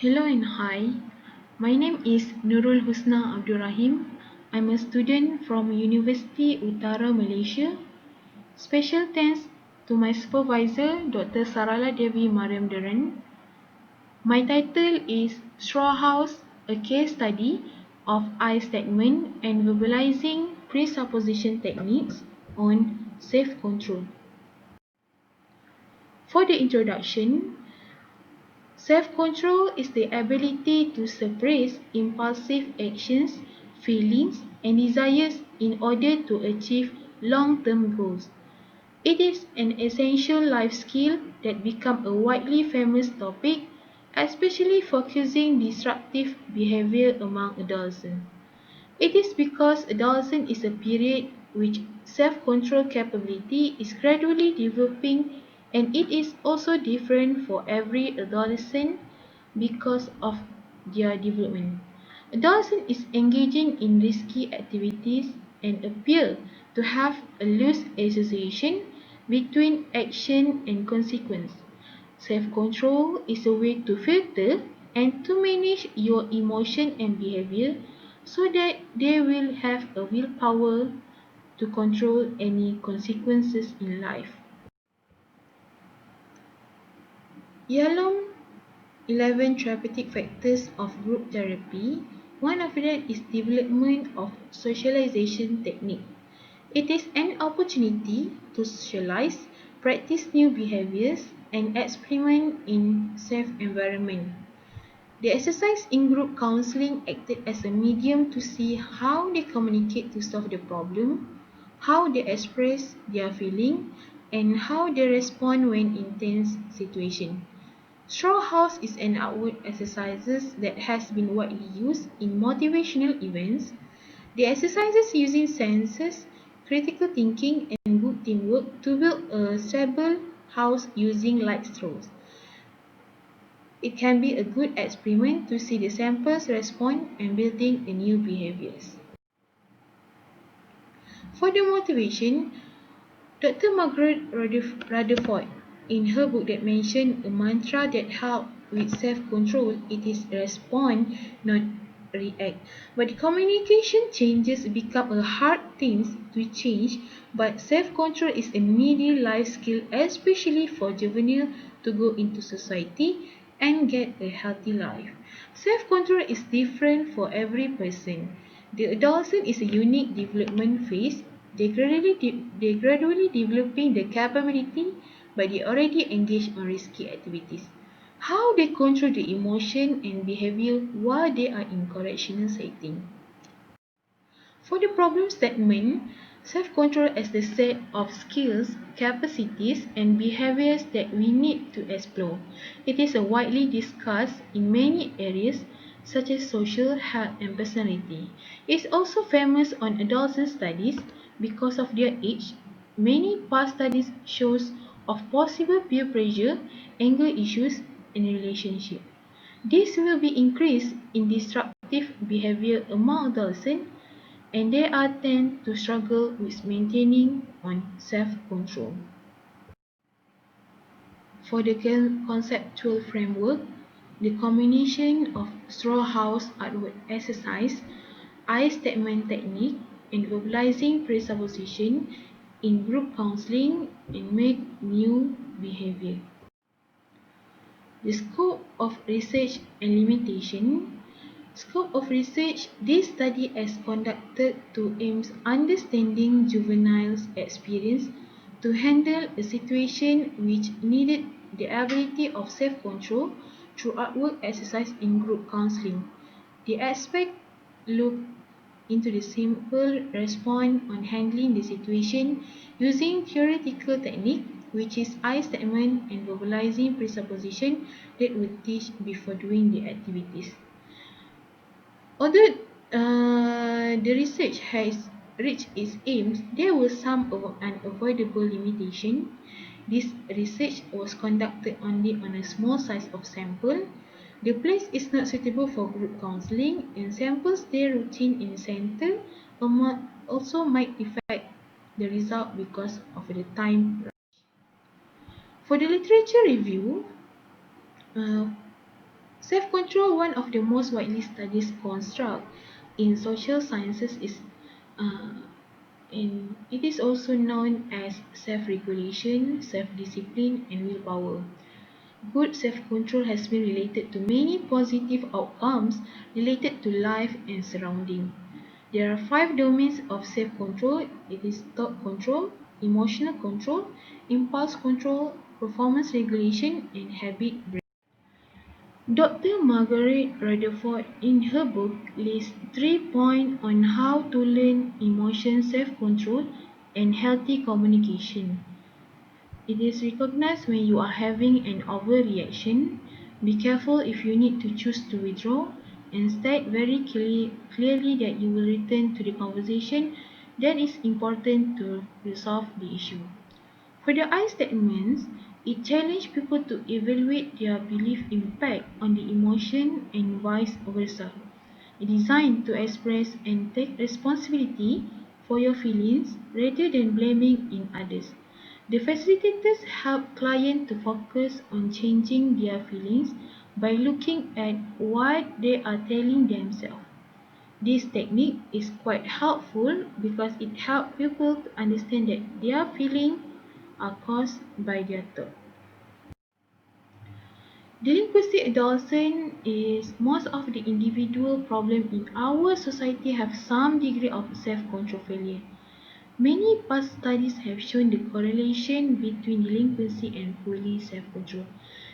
Hello and hi. My name is Nurul Husna Abdurrahim. I'm a student from University Utara Malaysia. Special thanks to my supervisor, Dr. Sarala Devi Mariam Duran. My title is Straw House, a case study of I statement and verbalizing presupposition techniques on self-control. For the introduction, self-control is the ability to suppress impulsive actions, feelings, and desires in order to achieve long-term goals. It is an essential life skill that become a widely famous topic, especially focusing disruptive behavior among adolescents. It is because adolescence is a period which self-control capability is gradually developing, and it is also different for every adolescent because of their development. Adolescent is engaging in risky activities and appear to have a loose association between action and consequence. Self-control is a way to filter and to manage your emotion and behavior so that they will have a willpower to control any consequences in life. Yalom 11 therapeutic factors of group therapy. One of them is development of socialization technique. It is an opportunity to socialize, practice new behaviors, and experiment in safe environment. The exercise in group counseling acted as a medium to see how they communicate to solve the problem, how they express their feeling, and how they respond when in tense situation. Straw House is an outward exercise that has been widely used in motivational events. The exercises using senses, critical thinking, and good teamwork to build a stable house using light straws. It can be a good experiment to see the samples respond and building the new behaviors. For the motivation, Dr. Margaret Rutherford, in her book that mentioned a mantra that helps with self-control, it is respond, not react. But the communication changes become a hard thing to change, but self-control is a needy life skill, especially for juvenile to go into society and get a healthy life. Self-control is different for every person. The adolescent is a unique development phase. They gradually developing the capability, but they already engage on risky activities. How they control the emotion and behavior while they are in correctional setting. For the problem statement, self-control is the set of skills, capacities, and behaviors that we need to explore. It is widely discussed in many areas such as social, health, and personality. It is also famous on adolescent studies because of their age. Many past studies shows of possible peer pressure, anger issues, and relationship. This will be increased in disruptive behavior among adolescents, and they are tend to struggle with maintaining on self-control. For the conceptual framework, the combination of straw house artwork exercise, I statement technique, and verbalizing presupposition in group counseling and make new behavior. The scope of research and limitation. Scope of research. This study is conducted to aims understanding juveniles' experience to handle a situation which needed the ability of self-control through artwork exercise in group counseling. The aspect look into the simple response on handling the situation using theoretical technique, which is I statement and verbalizing presupposition that we teach before doing the activities. Although the research has reached its aims, there were some unavoidable limitations. This research was conducted only on a small size of sample. The place is not suitable for group counseling, and samples stay routine in center also might affect the result because of the time. For the literature review, uh, Self-control, one of the most widely studied constructs in social sciences, uh, it is also known as self-regulation, self-discipline, and willpower. Good self-control has been related to many positive outcomes related to life and surrounding. There are five domains of self-control. It is thought control, emotional control, impulse control, performance regulation, and habit break. Dr. Margaret Rutherford in her book lists 3 points on how to learn emotion self-control and healthy communication. It is recognized when you are having an overreaction. Be careful if you need to choose to withdraw, and state very clearly that you will return to the conversation. That is important to resolve the issue. For the I statements, it challenges people to evaluate their belief impact on the emotion and vice versa. It is designed to express and take responsibility for your feelings rather than blaming in others. The facilitators help clients to focus on changing their feelings by looking at what they are telling themselves. This technique is quite helpful because it helps people to understand that their feelings are caused by their thoughts. Delinquency adolescence is most of the individual problem in our society have some degree of self-control failure. Many past studies have shown the correlation between delinquency and poorly self-control.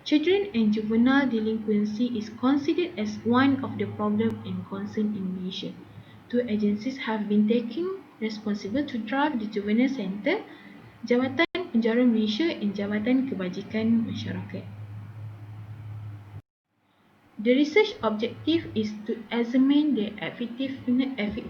Children and juvenile delinquency is considered as one of the problem and concern in Malaysia. Two agencies have been taking responsible to drive the Juvenile Centre, Jabatan Penjara Malaysia and Jabatan Kebajikan Masyarakat. The research objective is to examine the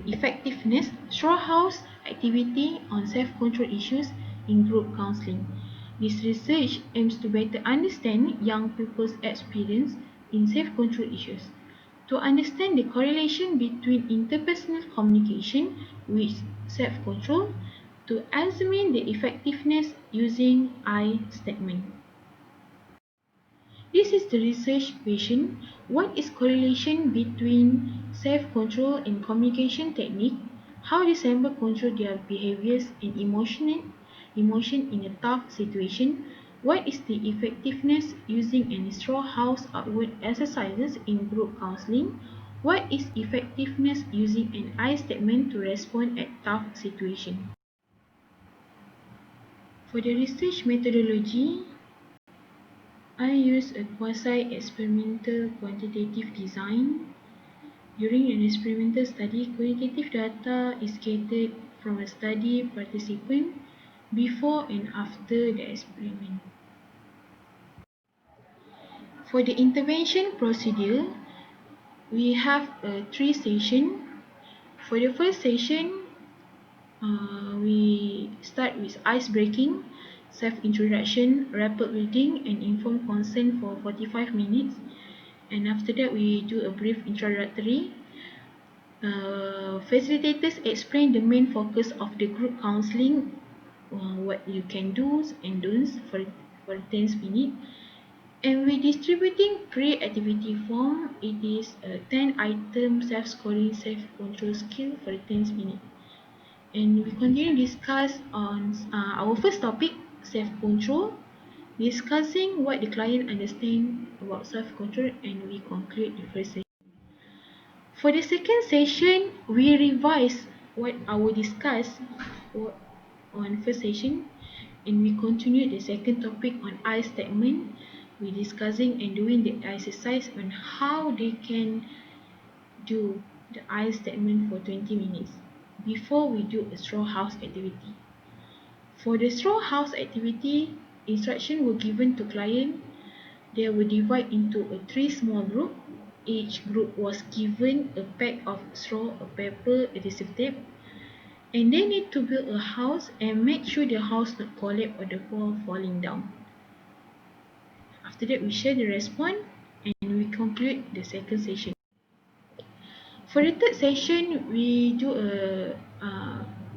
effectiveness straw house activity on self-control issues in group counselling. This research aims to better understand young people's experience in self-control issues, to understand the correlation between interpersonal communication with self-control, to examine the effectiveness using I statement. This is the research question. What is correlation between self-control and communication technique? How disciples control their behaviors and emotion in a tough situation? What is the effectiveness using any straw house outward exercises in group counseling? What is effectiveness using an I statement to respond at tough situation? For the research methodology, I use a quasi-experimental quantitative design. During an experimental study, qualitative data is gathered from a study participant before and after the experiment. For the intervention procedure, we have a 3 session. For the first session, we start with ice breaking, self-introduction, rapid reading, and informed consent for 45 minutes. And after that, we do a brief introductory. Facilitators explain the main focus of the group counseling, what you can do and don'ts for 10 minutes. And we distributing pre-activity form. It is a 10-item self-scoring self-control skill for 10 minutes. And we continue to discuss on our first topic, self-control, discussing what the client understand about self-control, and we conclude the first session. For the second session, we revise what our discuss on first session, and we continue the second topic on I statement. We discussing and doing the exercise on how they can do the I statement for 20 minutes before we do a straw house activity. For the straw house activity, instruction were given to client. They were divided into a 3 small group. Each group was given a pack of straw, a paper, adhesive tape, and they need to build a house and make sure the house not collapse or the wall falling down. After that, we share the response and we conclude the second session. For the third session, we do a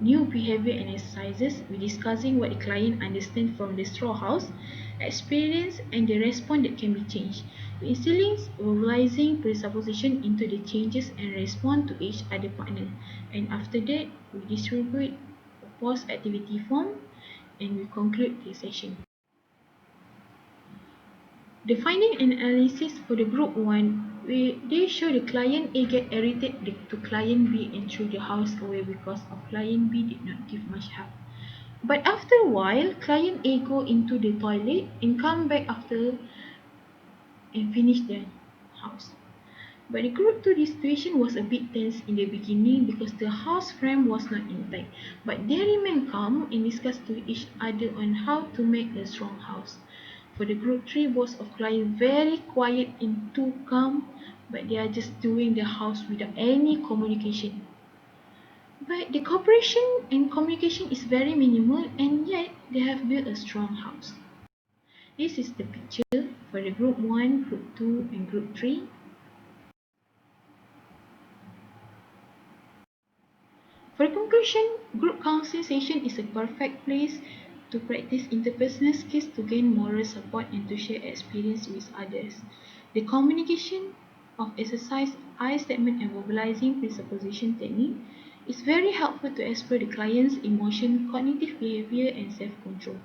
new behavior and exercises. We're discussing what the client understands from the straw house experience and the response that can be changed. We're instilling verbalizing presupposition into the changes and respond to each other partner. And after that, we distribute a post activity form and we conclude the session. The finding and analysis for the group 1, they show the client A get irritated to client B and threw the house away because of client B did not give much help. But after a while, client A go into the toilet and come back after and finish the house. But the group 2, the situation was a bit tense in the beginning because the house frame was not intact. But they remained calm and discussed to each other on how to make a strong house. For the group 3, both of clients very quiet and too calm, but they are just doing the house without any communication. But the cooperation and communication is very minimal and yet they have built a strong house. This is the picture for the group 1, group 2 and group 3. For conclusion, group counseling session is a perfect place to practice interpersonal skills to gain moral support and to share experience with others. The communication of exercise, I statement and verbalizing presupposition technique is very helpful to explore the client's emotion, cognitive behavior and self-control.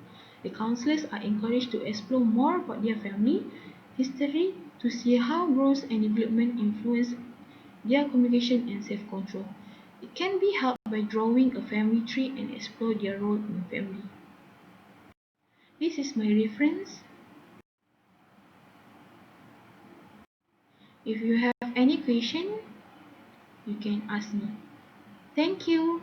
The counselors are encouraged to explore more about their family history to see how growth and development influence their communication and self-control. It can be helped by drawing a family tree and explore their role in family. This is my reference. If you have any question, you can ask me. Thank you.